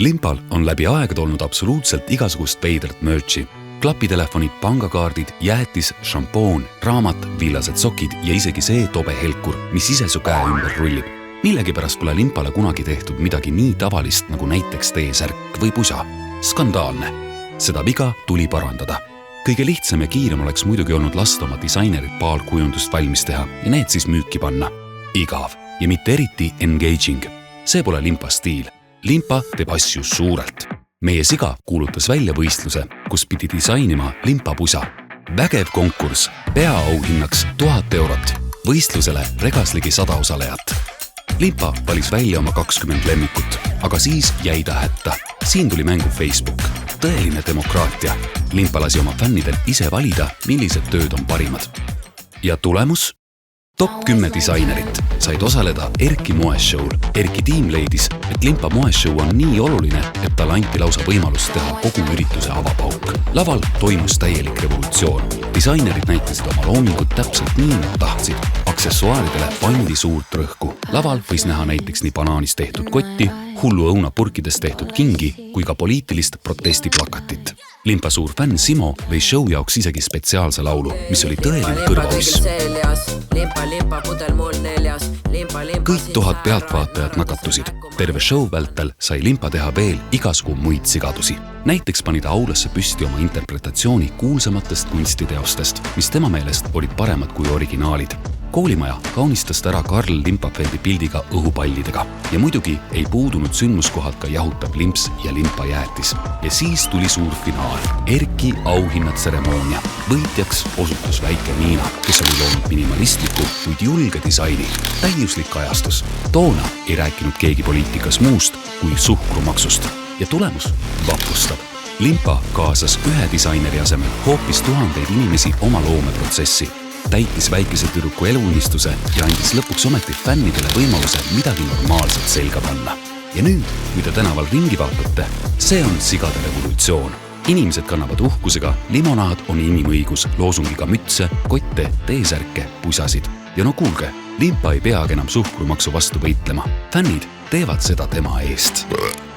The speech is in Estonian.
Limpal on läbi aegade olnud absoluutselt igasugust veidrat merchi. Klapitelefonid, pangakaardid, jäätis, šampoon, raamat, villased sokid ja isegi see tobe helkur, mis ise su käe ümber rullib. Millegipärast pole Limpale kunagi tehtud midagi nii tavalist nagu näiteks T-särk või pusa. Skandaalne. Seda viga tuli parandada. Kõige lihtsam ja kiirem oleks muidugi olnud lasta oma disainerid paalkujundust valmis teha ja need siis müüki panna. Igav ja mitte eriti engaging. See pole Limpa stiil. Limpa teeb asju suurelt. Meie siga kuulutas välja võistluse, kus pidi disainima Limpa pusa. Vägev konkurss, peaauhinnaks 1000 eurot. Võistlusele regas ligi 100 osalejat. Limpa valis välja oma 20 lemmikut, aga siis jäi ta hätta. Siin tuli mängu Facebook. Tõeline demokraatia. Limpa lasi oma fännidel ise valida, millised tööd on parimad. Ja tulemus? Top 10 disainerit said osaleda Erki moeshow'l. Erki tiim leidis, et Limpa moeshow on nii oluline, et talle anti lausa võimalus teha kogu ürituse avapauk. Laval toimus täielik revolutsioon. Disainerid näitasid oma loomingut täpselt nii nad tahtsid. Aksessuaaridele pandi suurt rõhku. Laval võis näha näiteks nii banaanist tehtud kotti, hullu õunapurkidest tehtud kingi kui ka poliitilist protestiplakatit. Limpa suur fänn Simo lõi show jaoks isegi spetsiaalse laulu, mis oli tõeline kõrvauss. Kõik 1000 pealtvaatajad nakatusid. Terve show vältel sai Limpa teha veel igasugu muid sigadusi. Näiteks pani ta aulasse püsti oma interpretatsiooni kuulsamatest kunstiteostest, mis tema meelest olid paremad kui originaalid. Koolimaja kaunistas ta ära Karl Limpafeldi pildiga õhupallidega ja muidugi ei puudunud sündmuskohalt ka jahutav limps ja Limpa jäätis. Ja siis tuli suur finaal, Erki auhinnatseremoonia. Võitjaks osutus väike Niina, kes oli loonud minimalistliku, kuid julge disaini, täiuslik ajastus. Toona ei rääkinud keegi poliitikas muust kui suhkrumaksust ja tulemus vapustab. Limpa kaasas ühe disaineri asemel hoopis tuhandeid inimesi oma loomeprotsessi. Täitis väikese tüdruku eluunistuse ja andis lõpuks ometi fännidele võimaluse midagi normaalselt selga panna. Ja nüüd, kui te tänaval ringi vaatate, see on sigade revolutsioon. Inimesed kannavad uhkusega, limonaad on inimõigus, loosungiga mütse, kotte, T-särke, pusasid. Ja no kuulge, Limpa ei peagi enam suhkrumaksu vastu võitlema. Fännid teevad seda tema eest.